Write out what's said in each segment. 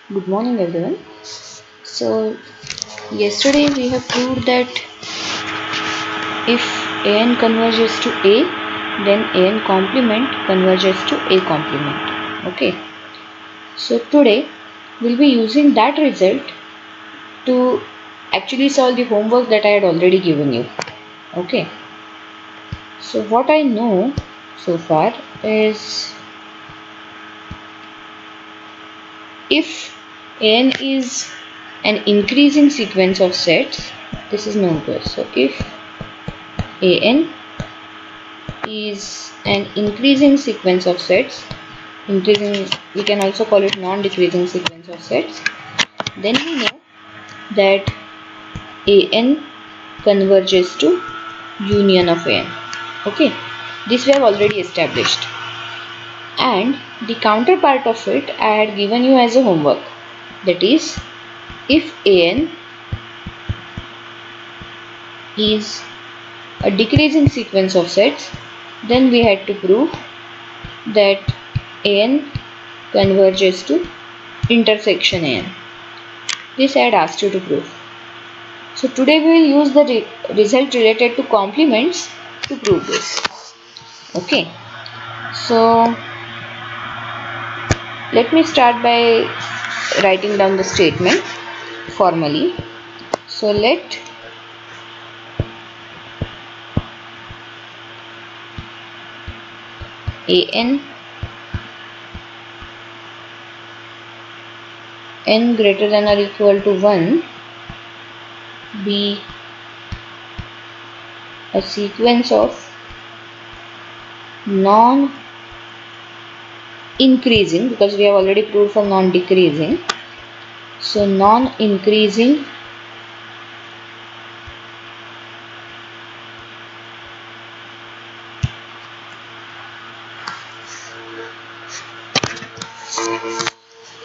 Good morning, everyone. So, yesterday we have proved that if an converges to a, then an complement converges to a complement. Okay. So, today we'll be using that result to actually solve the homework that I had already given you. Okay. So, what I know so far is if n is an increasing sequence of sets, this is known to us. So, if an is an increasing sequence of sets, increasing, we can also call it non-decreasing sequence of sets, then we know that an converges to union of an. Okay, this we have already established, and the counterpart of it I had given you as a homework, that is, if an is a decreasing sequence of sets, then we had to prove that an converges to intersection an. This I had asked you to prove. So today we will use the result related to complements to prove this. Okay. So let me start by writing down the statement formally. So let an n greater than or equal to 1 be a sequence of non-increasing, because we have already proved for non-decreasing. So non-increasing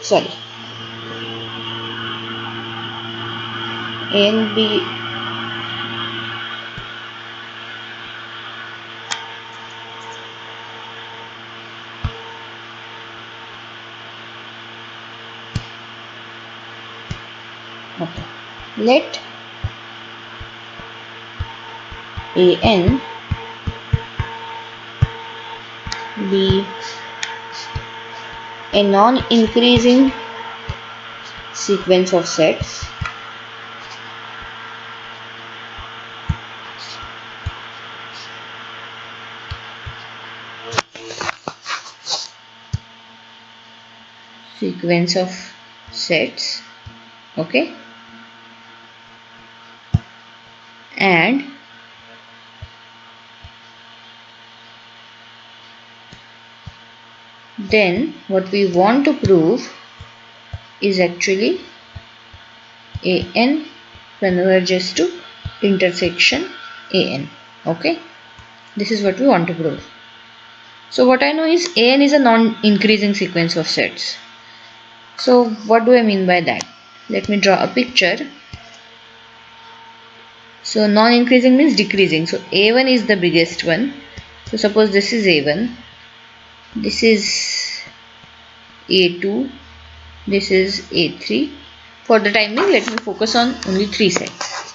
sorry n be okay. Let an be a non-increasing sequence of sets okay, and then what we want to prove is actually an converges to intersection an. Okay, this is what we want to prove. So what I know is an is a non-increasing sequence of sets. So what do I mean by that? Let me draw a picture. So non-increasing means decreasing. So a1 is the biggest one. So suppose this is a1, this is a2, this is a3. For the time being, let me focus on only 3 sets.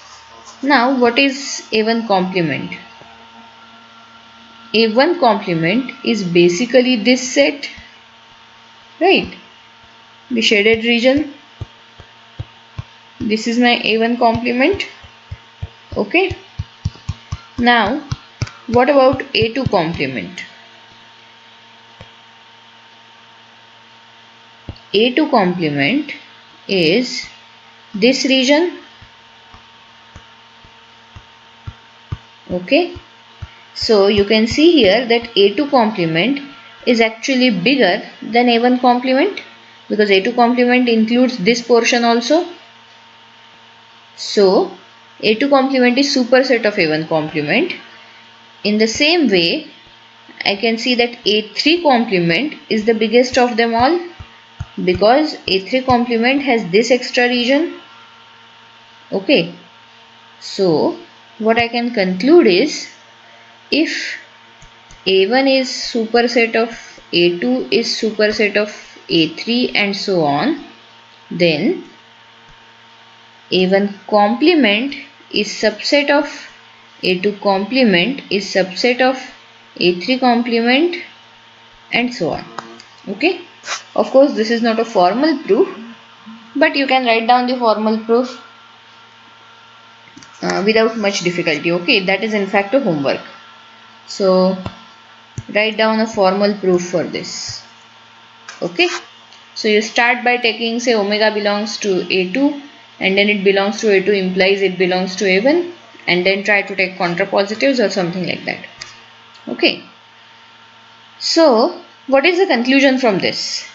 Now what is a1 complement? A1 complement is basically this set, right? The shaded region. This is my a1 complement. Okay. Now what about a2 complement? A2 complement is this region. Okay. So you can see here that A2 complement is actually bigger than A1 complement, because A2 complement includes this portion also. So A2 complement is superset of A1 complement. In the same way, I can see that A3 complement is the biggest of them all, because A3 complement has this extra region. Okay. So what I can conclude is, if A1 is superset of A2 is superset of A3 and so on, then A1 complement is subset of A2 complement is subset of A3 complement and so on. Okay. Of course, this is not a formal proof, but you can write down the formal proof without much difficulty. Okay, that is in fact a homework. So write down a formal proof for this. Okay, so you start by taking, say, omega belongs to A2 and then it belongs to A2 implies it belongs to A1, and then try to take contrapositives or something like that. Okay, so what is the conclusion from this?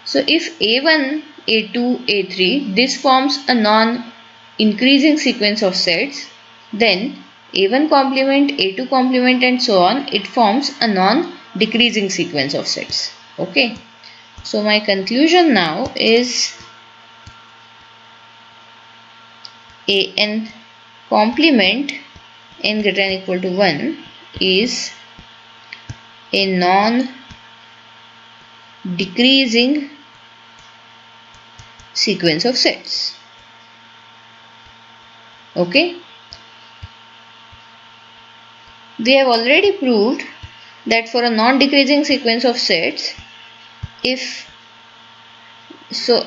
So if A1, A2, A3, this forms a non-increasing sequence of sets, then A1 complement, A2 complement and so on, it forms a non-decreasing sequence of sets. Okay. So my conclusion now is An complement n greater than equal to 1 is a non-decreasing sequence of sets. Okay. We have already proved that for a non-decreasing sequence of sets, if so,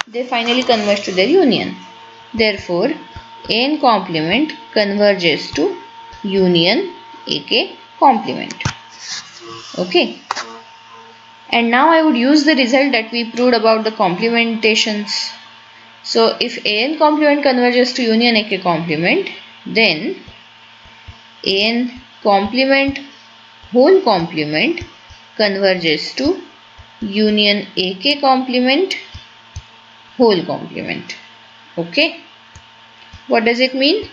they finally converge to their union. Therefore, An complement converges to union AK complement. Okay. And now I would use the result that we proved about the complementations. So if An complement converges to union AK complement, then An complement whole complement converges to union AK complement whole complement. Okay. What does it mean?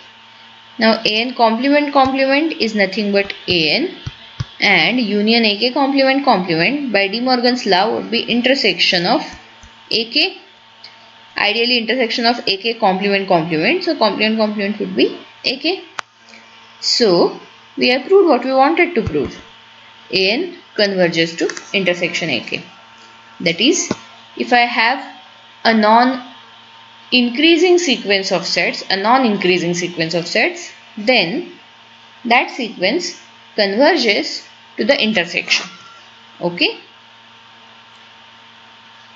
Now An complement is nothing but An, and union AK complement by De Morgan's law would be intersection of AK, ideally intersection of AK complement. So complement would be AK. So we have proved what we wanted to prove. An converges to intersection AK. That is, if I have a non-increasing sequence of sets, then that sequence converges to the intersection. Okay.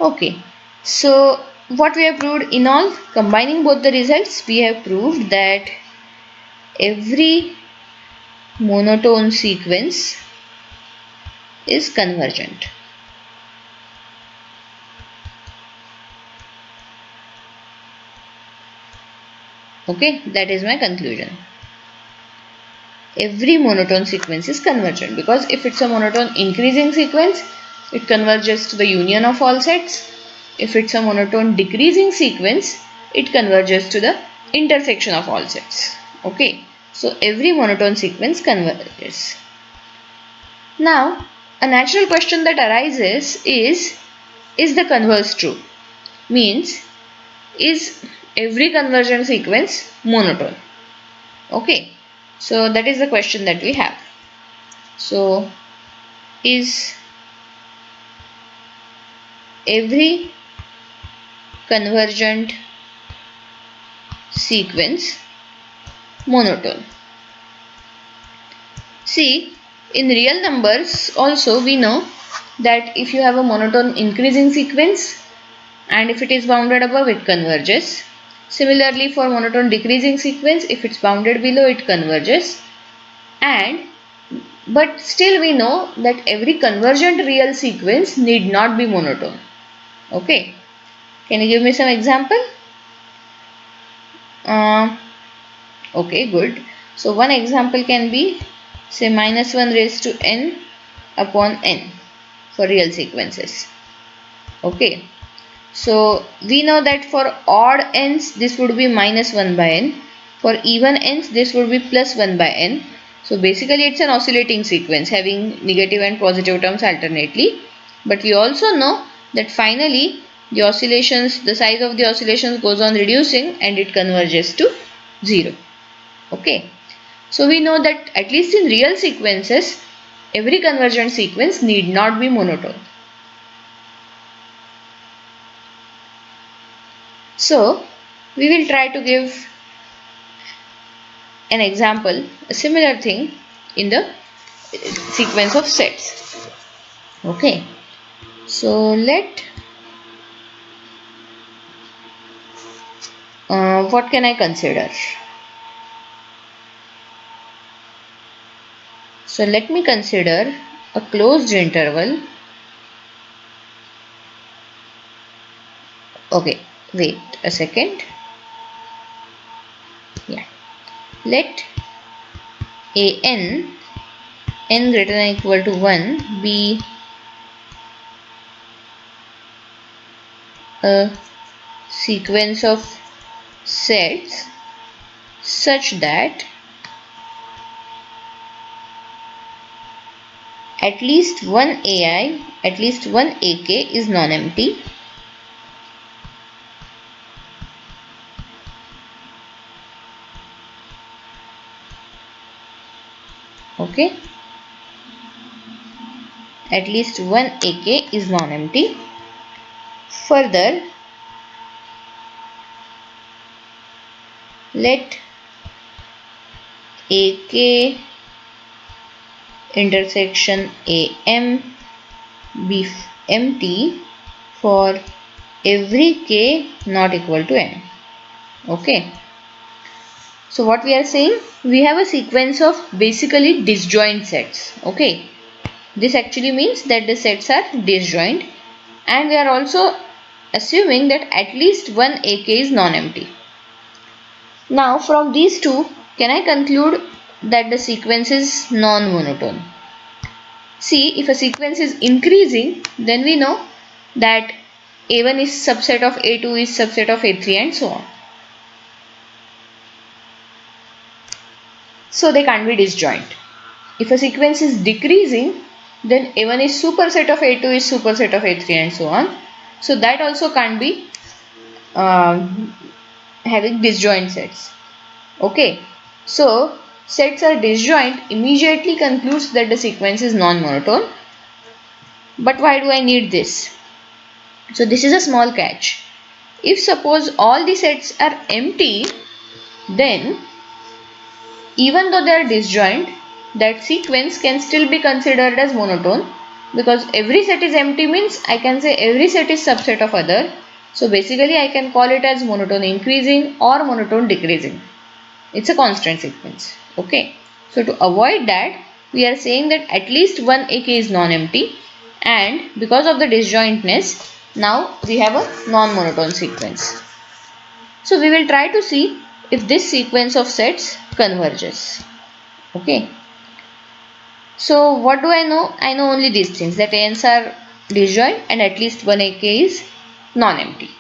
Okay. So what we have proved in all, combining both the results, we have proved that every monotone sequence is convergent. Okay, that is my conclusion. Every monotone sequence is convergent, because if it's a monotone increasing sequence, it converges to the union of all sets. If it's a monotone decreasing sequence, it converges to the intersection of all sets. Okay, so every monotone sequence converges. Now, a natural question that arises is the converse true? Means, is every convergent sequence monotone? Okay, so that is the question that we have. So, is every convergent sequence monotone? See, in real numbers also we know that if you have a monotone increasing sequence and if it is bounded above, it converges. Similarly, for monotone decreasing sequence, if it's bounded below, it converges. But still we know that every convergent real sequence need not be monotone. Okay. Can you give me some example? Okay, good. So one example can be, say, -1 raised to n upon n for real sequences. Okay. So we know that for odd n's this would be -1 by n. For even n's this would be +1 by n. So basically it's an oscillating sequence having negative and positive terms alternately. But we also know that finally the size of the oscillations goes on reducing and it converges to 0. Okay. So we know that at least in real sequences, every convergent sequence need not be monotone. So we will try to give an example, a similar thing in the sequence of sets. Okay, so what can I consider? So let me consider a closed interval. Okay, wait a second. Yeah, let n greater than or equal to 1 be a sequence of sets such that at least one ak is non-empty. Okay, at least one ak is non-empty. Further, let ak intersection am be empty for every k not equal to n. Okay, so what we are saying, we have a sequence of basically disjoint sets. Okay, this actually means that the sets are disjoint, and we are also assuming that at least one ak is non-empty. Now from these two, can I conclude that the sequence is non-monotone? See, if a sequence is increasing, then we know that A1 is subset of A2 is subset of A3 and so on. So they can't be disjoint. If a sequence is decreasing, then A1 is superset of A2 is superset of A3 and so on. So that also can't be having disjoint sets. Okay, so sets are disjoint immediately concludes that the sequence is non-monotone. But why do I need this? So this is a small catch. If suppose all the sets are empty, then even though they are disjoint, that sequence can still be considered as monotone, because every set is empty means I can say every set is subset of other. So basically I can call it as monotone increasing or monotone decreasing. It's a constant sequence. Okay. So to avoid that, we are saying that at least one AK is non-empty, and because of the disjointness, now we have a non-monotone sequence. So we will try to see if this sequence of sets converges. Okay. So what do I know? I know only these things, that ANs are disjoint and at least one AK is non-empty.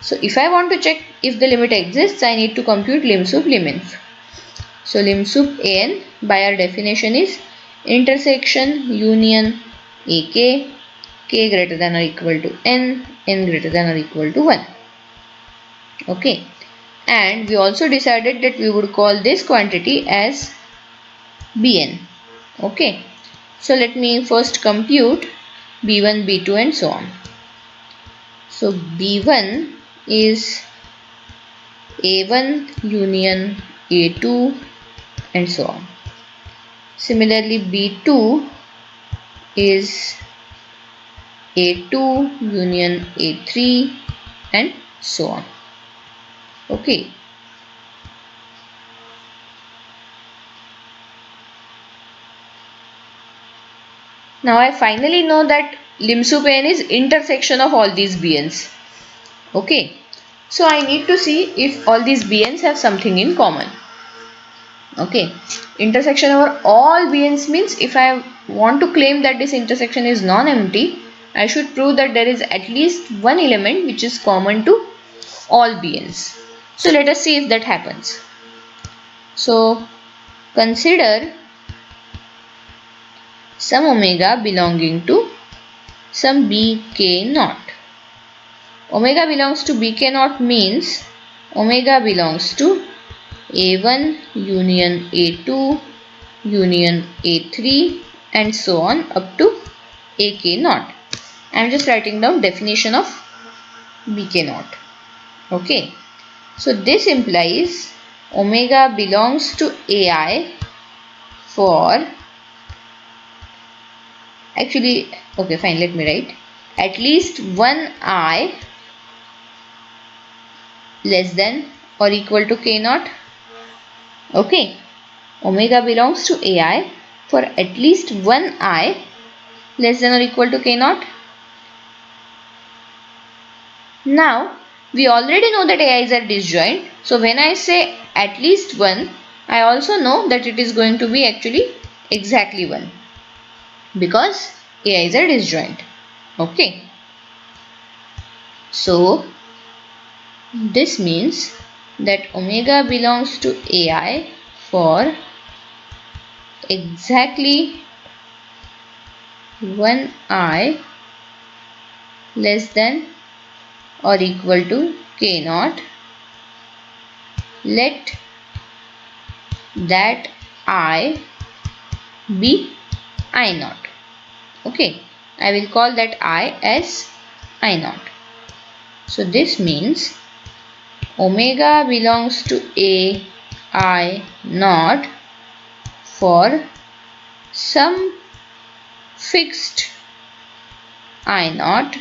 So if I want to check if the limit exists, I need to compute lim sup liminf. So lim sup an by our definition is intersection union ak, k greater than or equal to n greater than or equal to 1. Okay, and we also decided that we would call this quantity as bn. Okay, so let me first compute b1, b2 and so on. So b1 is a1 union a2 and so on. Similarly, b2 is a2 union a3 and so on. Okay. Now I finally know that lim sup n is intersection of all these bn's. Okay. So I need to see if all these bn's have something in common. Okay. Intersection over all bn's means if I want to claim that this intersection is non-empty, I should prove that there is at least one element which is common to all bn's. So let us see if that happens. So consider some omega belonging to some bk naught. Omega belongs to bk naught means omega belongs to a1 union a2 union a3 and so on up to ak naught. I am just writing down definition of Bk naught. Okay. So this implies omega belongs to Ai for, actually, okay fine, let me write at least one I less than or equal to K naught. Okay. Omega belongs to Ai for at least one I less than or equal to K naught. Now, we already know that AIs are disjoint. So, when I say at least one, I also know that it is going to be actually exactly one, because AIs are disjoint. Okay. So, this means that omega belongs to AI for exactly one I less than or equal to K naught. Let that I be I naught. Okay, I will call that I as I naught. So this means omega belongs to A I naught for some fixed I naught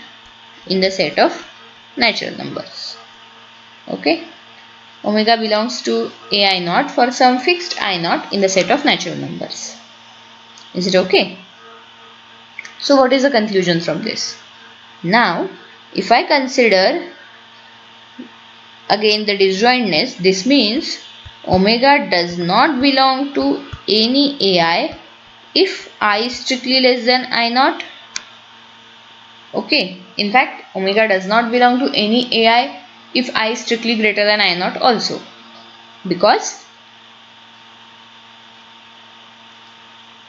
in the set of natural numbers. Okay, omega belongs to A I naught for some fixed I naught in the set of natural numbers. Is it okay? So what is the conclusion from this? Now, if I consider again the disjointness, this means omega does not belong to any AI if I is strictly less than I naught. Okay, in fact, omega does not belong to any AI if I is strictly greater than I naught also, because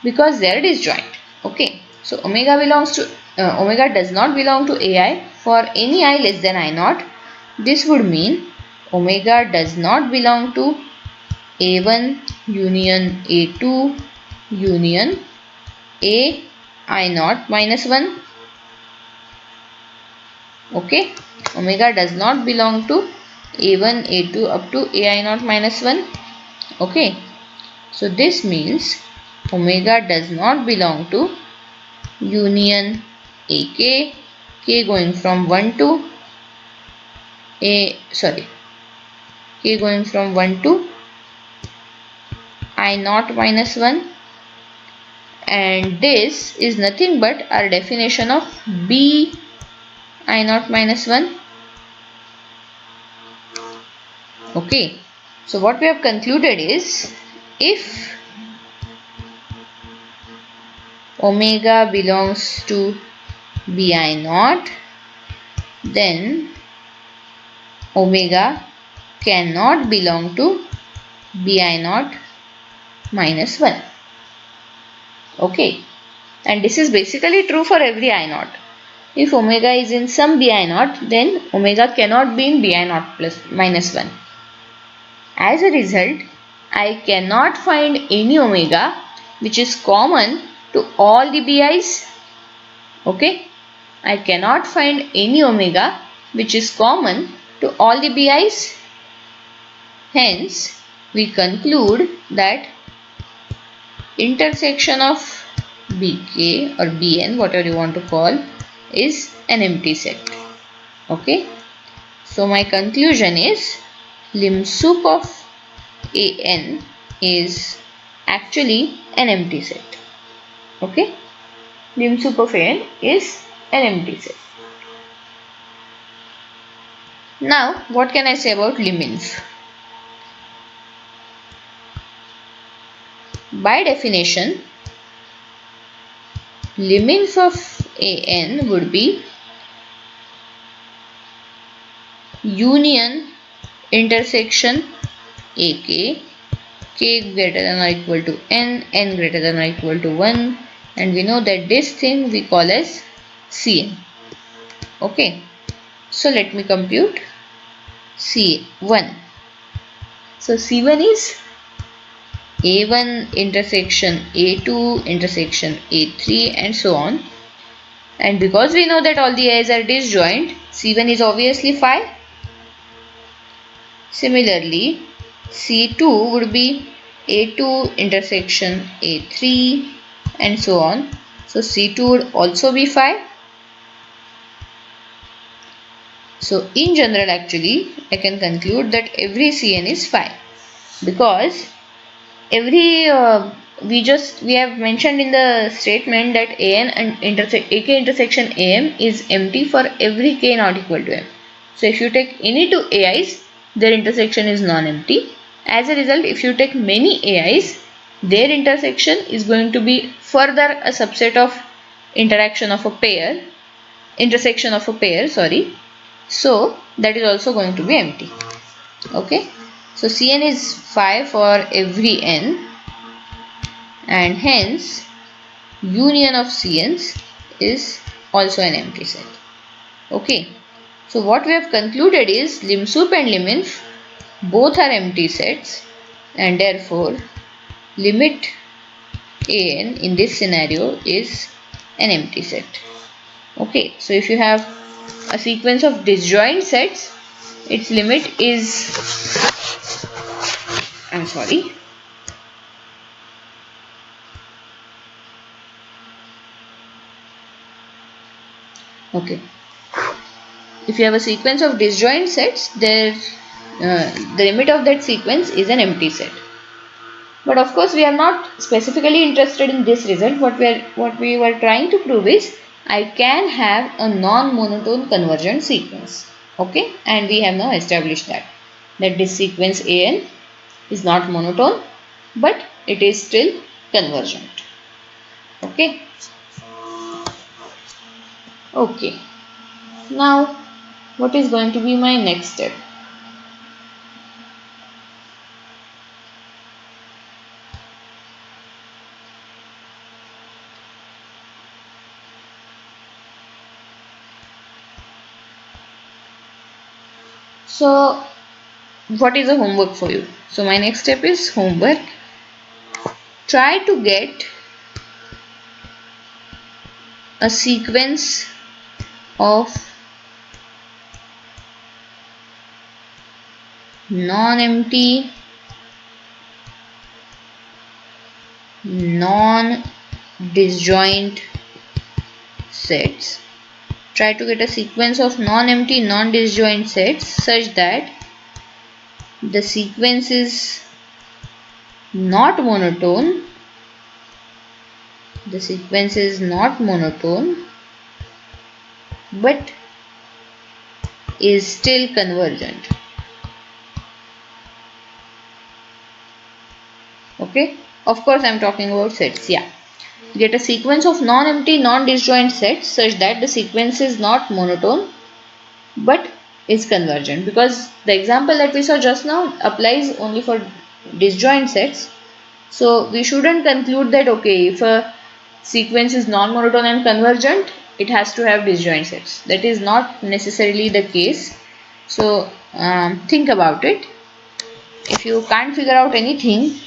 they are disjoint. Okay, so omega does not belong to AI for any I less than I naught. This would mean omega does not belong to A1 union A2 union A I naught minus 1. Okay, omega does not belong to A1 A2 up to A I naught minus 1. Okay, so this means omega does not belong to union AK, K going from 1 to K going from 1 to I naught minus 1, and this is nothing but our definition of B I naught minus 1. Okay, so what we have concluded is, if omega belongs to Bi naught, then omega cannot belong to Bi naught minus 1. Okay, and this is basically true for every I naught. If omega is in some Bi naught, then omega cannot be in Bi naught plus minus 1. As a result, I cannot find any omega which is common to all the Bi's. Okay, I cannot find any omega which is common to all the Bi's. Hence, we conclude that intersection of Bk or Bn, whatever you want to call, is an empty set. Okay, so my conclusion is lim sup of An is actually an empty set. Okay, lim sup of An is an empty set. Now, what can I say about liminf? By definition, liminf of An would be union intersection AK, K greater than or equal to N, N greater than or equal to 1, and we know that this thing we call as Cn. Okay, so let me compute C1. So C1 is A1 intersection A2 intersection A3 and so on, And because we know that all the A's are disjoint, C1 is obviously phi. Similarly, C2 would be A2 intersection A3 and so on. So C2 would also be phi. So in general, actually, I can conclude that every Cn is phi, because every we have mentioned in the statement that An and AK intersection Am is empty for every k not equal to M. So if you take any two AIs, their intersection is non-empty. As a result, if you take many AIs, their intersection is going to be further a subset of intersection of a pair, sorry. So that is also going to be empty. Okay. So Cn is phi for every n, and hence union of Cn's is also an empty set. Okay. So what we have concluded is lim_sup and lim_inf both are empty sets, and therefore limit An in this scenario is an empty set. Okay. So if you have a sequence of disjoint sets, its limit is, I'm sorry, okay, if you have a sequence of disjoint sets, the limit of that sequence is an empty set. But of course, we are not specifically interested in this result. What we were trying to prove is I can have a non-monotone convergent sequence. Okay, and we have now established that this sequence An is not monotone, but it is still convergent. Okay. Okay. Now, what is going to be my next step? So, what is the homework for you? So, my next step is homework. Try to get a sequence of non-empty, non-disjoint sets. Try to get a sequence of non-empty, non-disjoint sets such that the sequence is not monotone. The sequence is not monotone, but is still convergent. Okay. Of course, I am talking about sets. Yeah. Get a sequence of non-empty, non-disjoint sets such that the sequence is not monotone but is convergent, because the example that we saw just now applies only for disjoint sets. So we shouldn't conclude that okay, if a sequence is non-monotone and convergent, it has to have disjoint sets. That is not necessarily the case. So think about it. If you can't figure out anything,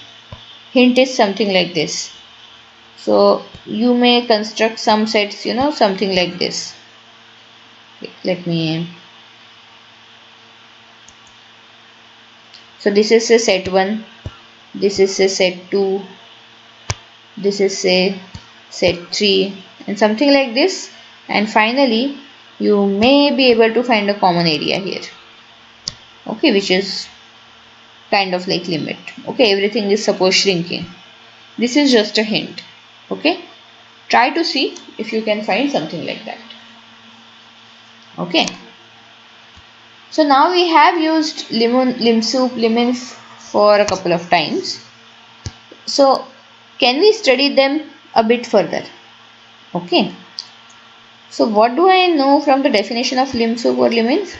hint is something like this. So you may construct some sets, something like this. Let me. So this is a set 1, this is a set 2, this is a set 3, and something like this. And finally, you may be able to find a common area here. Okay, which is kind of like limit. Okay, everything is suppose shrinking. This is just a hint. Okay, try to see if you can find something like that. Okay. So now we have used lim_sup, lim_inf for a couple of times. So can we study them a bit further? Okay. So what do I know from the definition of lim_sup or lim_inf?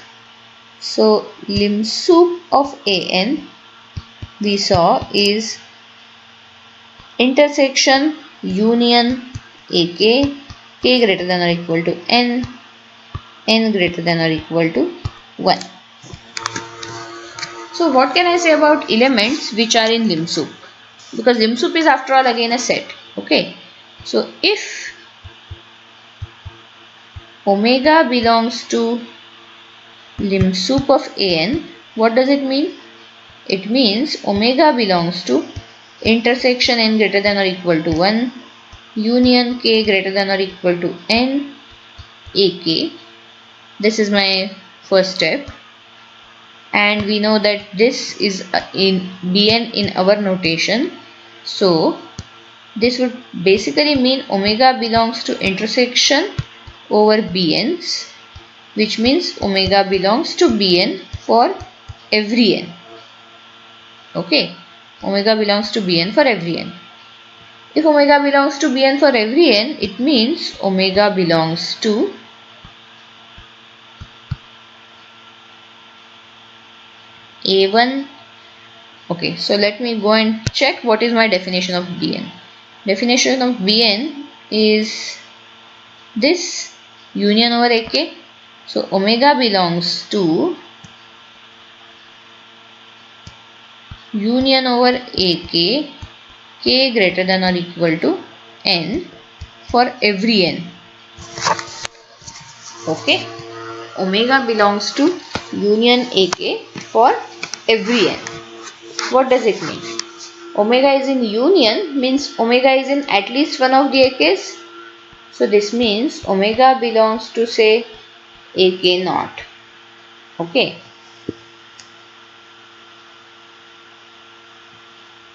So lim_sup of An we saw is intersection union AK, k greater than or equal to n, n greater than or equal to 1. So what can I say about elements which are in lim_sup? Because lim_sup is after all again a set. Okay. So if omega belongs to lim sup of an, what does it mean? It means omega belongs to intersection n greater than or equal to 1, union k greater than or equal to n, ak. This is my first step, and we know that this is in Bn in our notation. So this would basically mean omega belongs to intersection over Bn's, which means omega belongs to Bn for every n. Okay, omega belongs to Bn for every n. If omega belongs to Bn for every n, it means omega belongs to A1. Okay, so let me go and check what is my definition of Bn. Definition of Bn is this union over Ak. So omega belongs to union over Ak, k greater than or equal to n for every n. Okay, omega belongs to union Ak for every n. What does it mean? Omega is in union means omega is in at least one of the Ak's. So this means omega belongs to, say, Ak naught. Okay.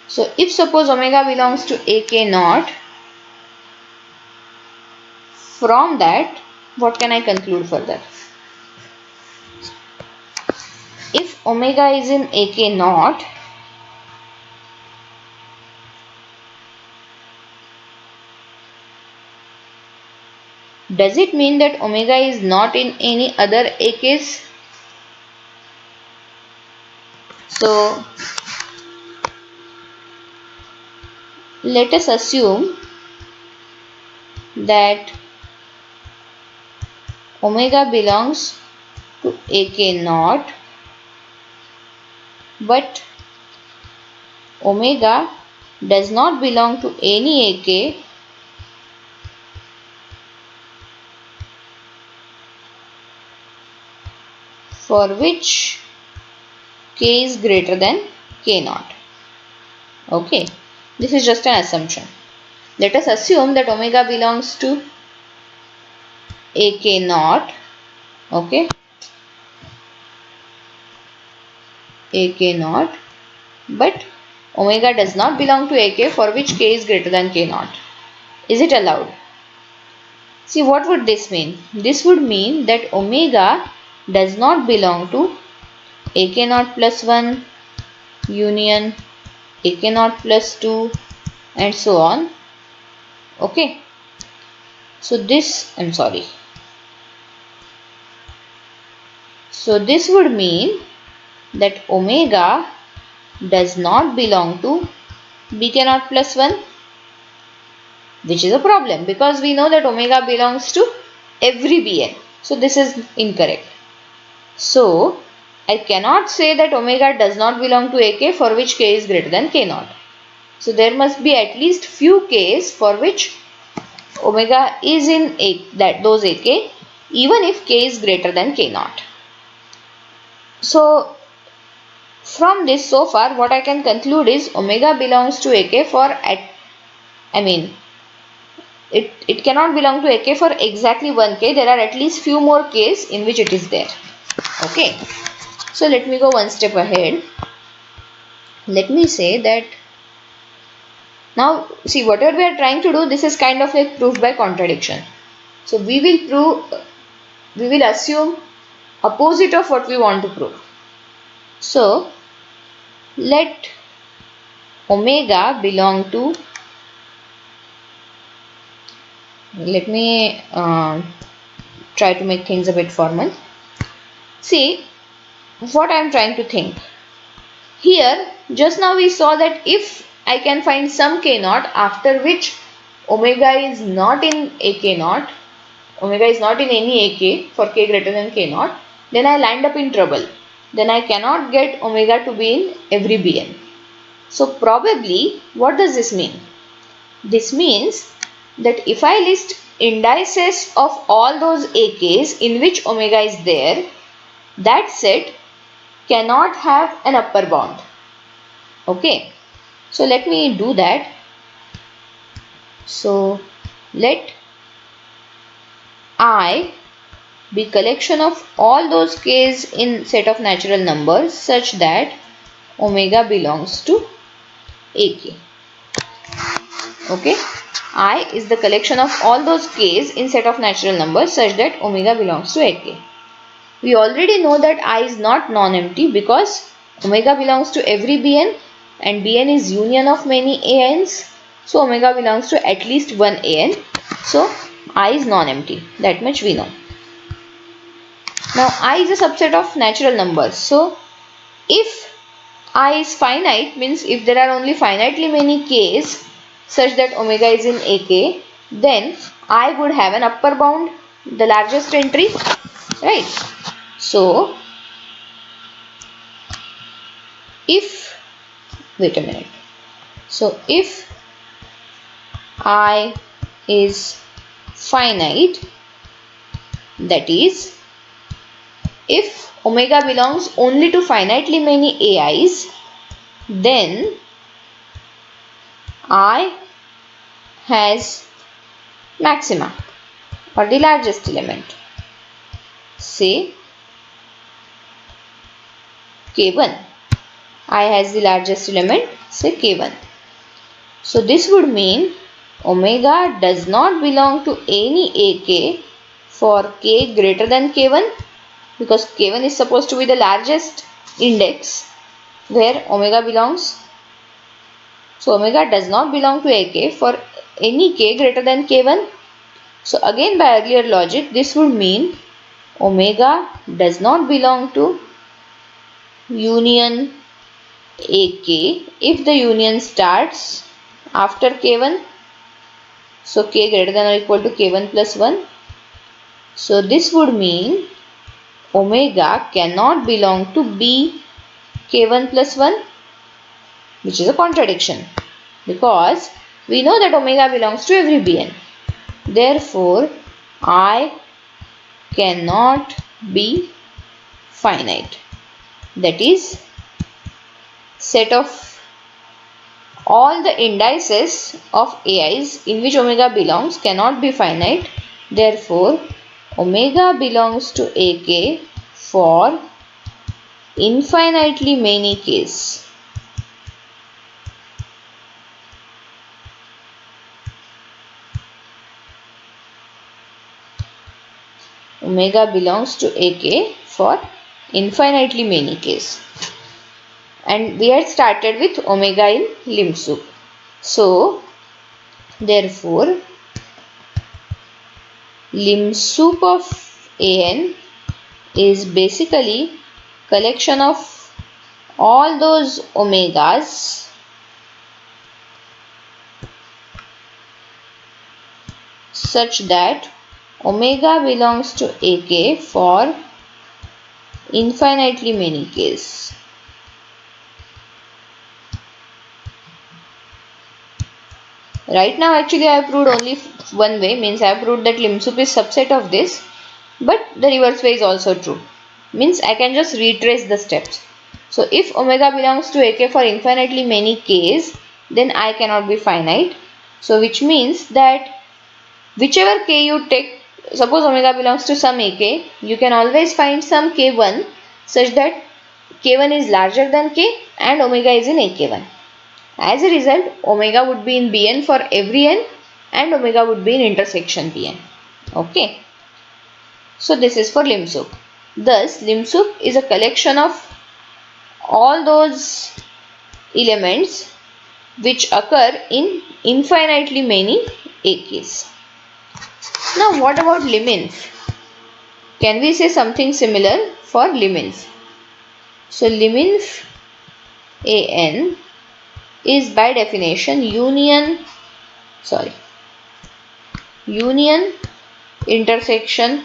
So if suppose omega belongs to Ak naught, from that what can I conclude further? If omega is in Ak naught, does it mean that omega is not in any other Ak's? So let us assume that omega belongs to Ak naught, but omega does not belong to any Ak for which k is greater than k naught. Okay, this is just an assumption. Let us assume that omega belongs to Ak naught. Okay, Ak naught, but omega does not belong to Ak for which k is greater than k naught. Is it allowed? See, what would this mean? This would mean that omega does not belong to Ak naught plus 1 union Ak naught plus 2 and so on. Okay. So this would mean that omega does not belong to Bk naught plus 1, which is a problem because we know that omega belongs to every Bn. So this is incorrect. So I cannot say that omega does not belong to Ak for which k is greater than k naught. So there must be at least few k's for which omega is in those Ak, even if k is greater than k naught. So from this, so far what I can conclude is omega belongs to Ak for it cannot belong to Ak for exactly 1 k. There are at least few more k's in which it is there. Okay. So let me go one step ahead. Let me say that now see, whatever we are trying to do, this is kind of like proof by contradiction. So we will assume opposite of what we want to prove. So let omega belong to, let me try to make things a bit formal. See what I am trying to think. Here just now we saw that if I can find some k naught after which omega is not in Ak naught, omega is not in any Ak for k greater than k naught, then I land up in trouble. Then I cannot get omega to be in every Bn. So probably what does this mean? This means that if I list indices of all those AKs in which omega is there, that set cannot have an upper bound. Okay, so let me do that. So let I be collection of all those k's in set of natural numbers such that omega belongs to AK. Okay, I is the collection of all those k's in set of natural numbers such that omega belongs to AK. We already know that I is not non-empty because omega belongs to every Bn and Bn is union of many Ans. So omega belongs to at least one An. So I is non-empty. That much we know. Now I is a subset of natural numbers. So if I is finite, means if there are only finitely many k's such that omega is in AK, then I would have an upper bound, the largest entry, right? So if, wait a minute, so if I is finite, that is if omega belongs only to finitely many AIs, then I has maxima or the largest element, say K1. I has the largest element, say K1. So this would mean omega does not belong to any AK for K greater than K1, because K1 is supposed to be the largest index where omega belongs. So omega does not belong to AK for any K greater than K1. So again by earlier logic, this would mean omega does not belong to union AK if the union starts after K1. So K greater than or equal to K1 plus 1. So this would mean omega cannot belong to B K1 plus 1, which is a contradiction because we know that omega belongs to every Bn. Therefore, I cannot be finite. That is, set of all the indices of AIs in which omega belongs cannot be finite. Therefore, omega belongs to AK for infinitely many k's. Omega belongs to AK for infinitely many k's. And we had started with omega in limb soup. So, therefore, limb soup of An is basically collection of all those omegas such that omega belongs to AK for infinitely many k's. Right now actually I have proved only one way, means I have proved that limb soup is subset of this, but the reverse way is also true, means I can just retrace the steps. So if omega belongs to AK for infinitely many k's, then I cannot be finite. So which means that whichever k you take, suppose omega belongs to some AK, you can always find some K1 such that K1 is larger than K and omega is in AK1. As a result, omega would be in Bn for every n and omega would be in intersection Bn. Okay. So this is for limb soup. Thus, limb soup is a collection of all those elements which occur in infinitely many AKs. Now what about lim-inf? Can we say something similar for lim-inf? So lim-inf An is by definition union intersection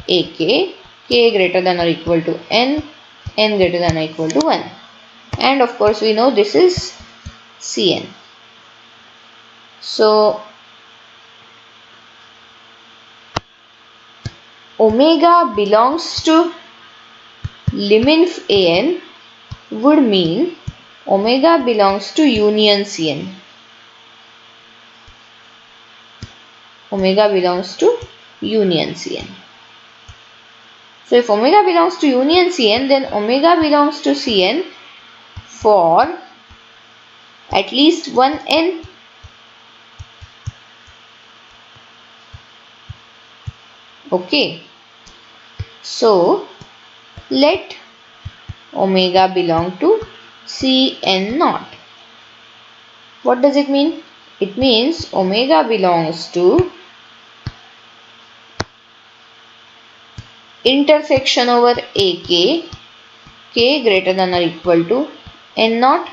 AK, K greater than or equal to N greater than or equal to 1. And of course we know this is Cn. So omega belongs to lim_inf an would mean omega belongs to union Cn. Omega belongs to union Cn. So if omega belongs to union Cn, then omega belongs to Cn for at least one n. Okay. So let omega belong to Cn naught. What does it mean? It means omega belongs to intersection over ak, k greater than or equal to n naught.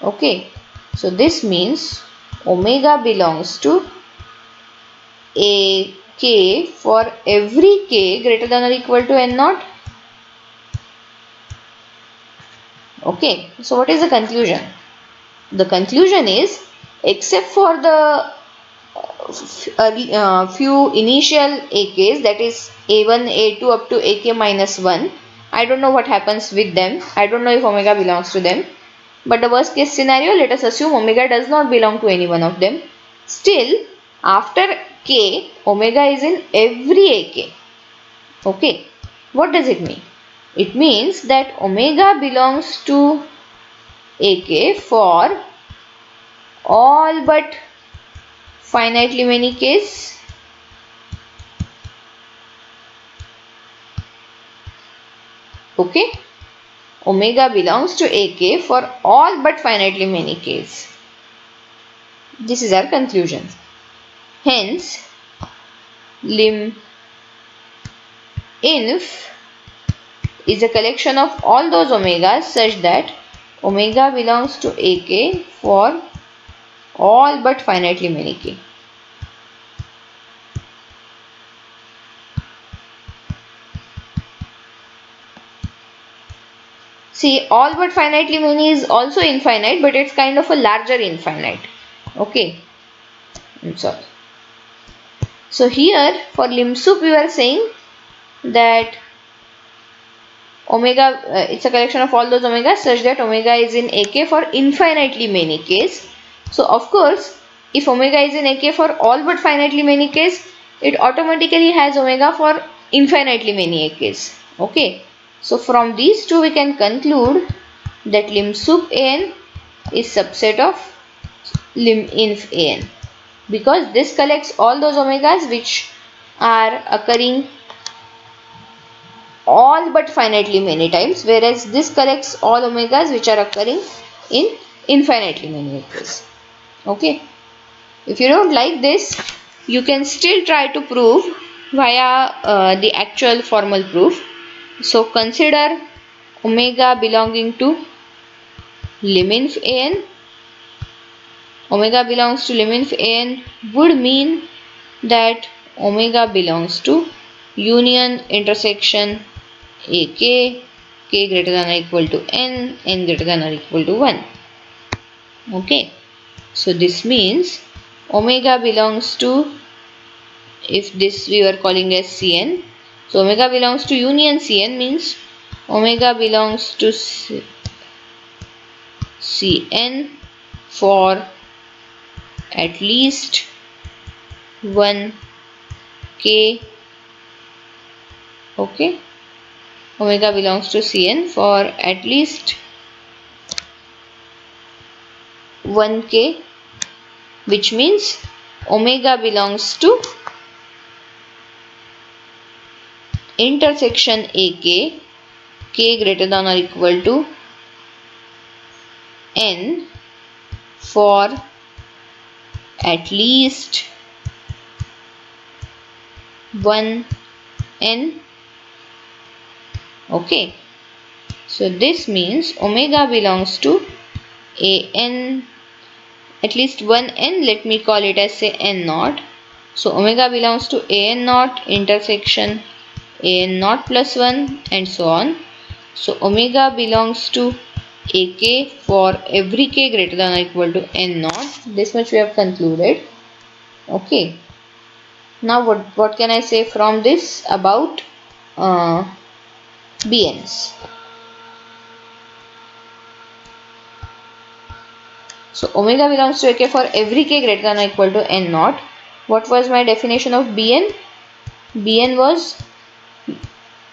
Okay. So this means omega belongs to a k for every k greater than or equal to n naught. Okay, so what is the conclusion? The conclusion is, except for the few initial ak's, that is a1, a2 up to ak minus 1, I don't know what happens with them. I don't know if omega belongs to them. But the worst case scenario, let us assume omega does not belong to any one of them. Still, after k, omega is in every ak. Okay, what does it mean? It means that omega belongs to ak for all but finitely many k's. Okay, omega belongs to ak for all but finitely many k's. This is our conclusion. Hence, lim_inf is a collection of all those omegas such that omega belongs to ak for all but finitely many k. See, all but finitely many is also infinite, but it's kind of a larger infinite. Okay, I'm sorry. So here for lim_sup we were saying that omega, it's a collection of all those omegas such that omega is in ak for infinitely many k's. So of course, if omega is in ak for all but finitely many k's, it automatically has omega for infinitely many ak's. Okay, so from these two we can conclude that lim_sup an is subset of lim_inf an, because this collects all those omegas which are occurring all but finitely many times, whereas this collects all omegas which are occurring in infinitely many ak's. Okay, if you don't like this, you can still try to prove via the actual formal proof. So consider omega belonging to lim_inf an. Omega belongs to lim_inf an would mean that omega belongs to union intersection ak, k greater than or equal to n, n greater than or equal to 1. Okay, so this means omega belongs to, if this we were calling as Cn, so omega belongs to union Cn means omega belongs to Cn for at least 1 k. Okay, omega belongs to Cn for at least 1 k, which means omega belongs to intersection ak, k greater than or equal to n for at least 1 n. Okay, so this means omega belongs to an at least 1 n, let me call it as say n naught. So omega belongs to an naught intersection an naught plus 1 and so on. So omega belongs to ak for every k greater than or equal to n naught. This much we have concluded. Okay, Now what can I say from this about BNs? So omega belongs to AK for every k greater than or equal to n naught. What was my definition of Bn? Bn was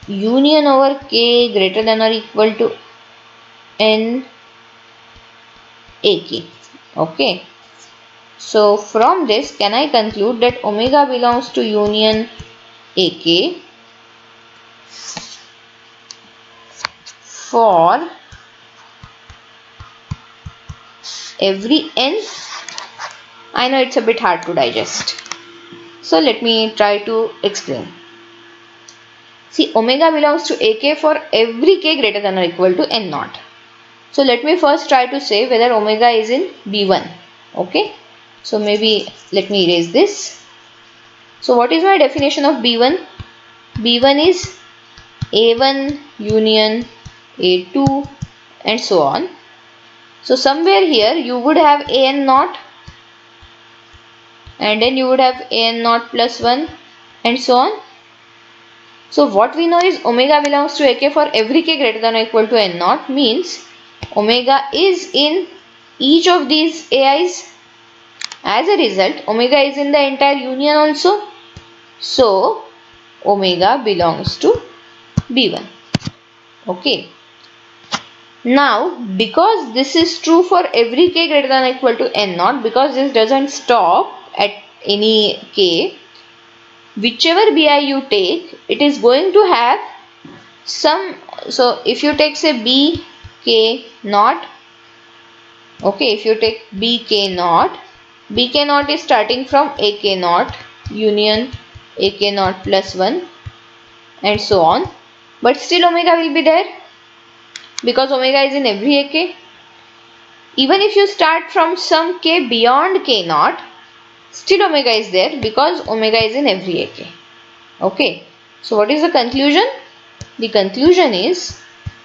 union over k greater than or equal to n AK. Okay. So from this, can I conclude that omega belongs to union AK for every n? I know it's a bit hard to digest. So let me try to explain. See, omega belongs to AK for every k greater than or equal to n naught. So let me first try to say whether omega is in B1. Okay. So maybe let me erase this. So what is my definition of B1? B1 is A1 union A2 and so on. So somewhere here you would have an naught and then you would have an naught plus 1 and so on. So what we know is omega belongs to AK for every k greater than or equal to n naught, means omega is in each of these AIs. As a result, omega is in the entire union also. So omega belongs to B1. Okay. Now, because this is true for every k greater than or equal to n naught, because this doesn't stop at any k, whichever bi you take, it is going to have some. So if you take say b k naught, okay, if you take b k naught is starting from a k naught union a k naught plus 1 and so on, but still omega will be there because omega is in every AK. Even if you start from some k beyond k naught, still omega is there because omega is in every AK. Okay. So what is the conclusion? The conclusion is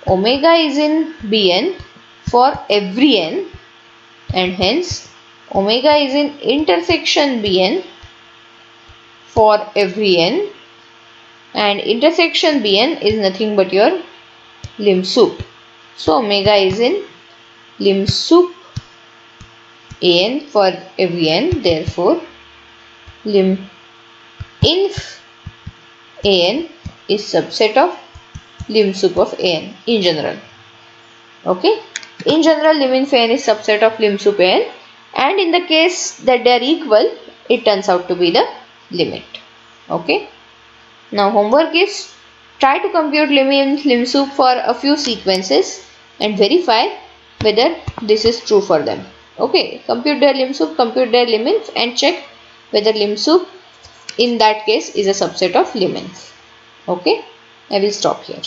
omega is in Bn for every n, and hence omega is in intersection Bn for every n, and intersection Bn is nothing but your lim sup. So omega is in lim sup An for every n, therefore lim inf An is subset of lim sup of An in general. Okay, in general lim inf An is subset of lim sup An, and in the case that they are equal, it turns out to be the limit. Okay, now homework is try to compute lim inf lim sup for a few sequences and verify whether this is true for them. Okay, compute their lim sup, compute their lim inf, and check whether lim sup in that case is a subset of lim inf. Okay, I will stop here.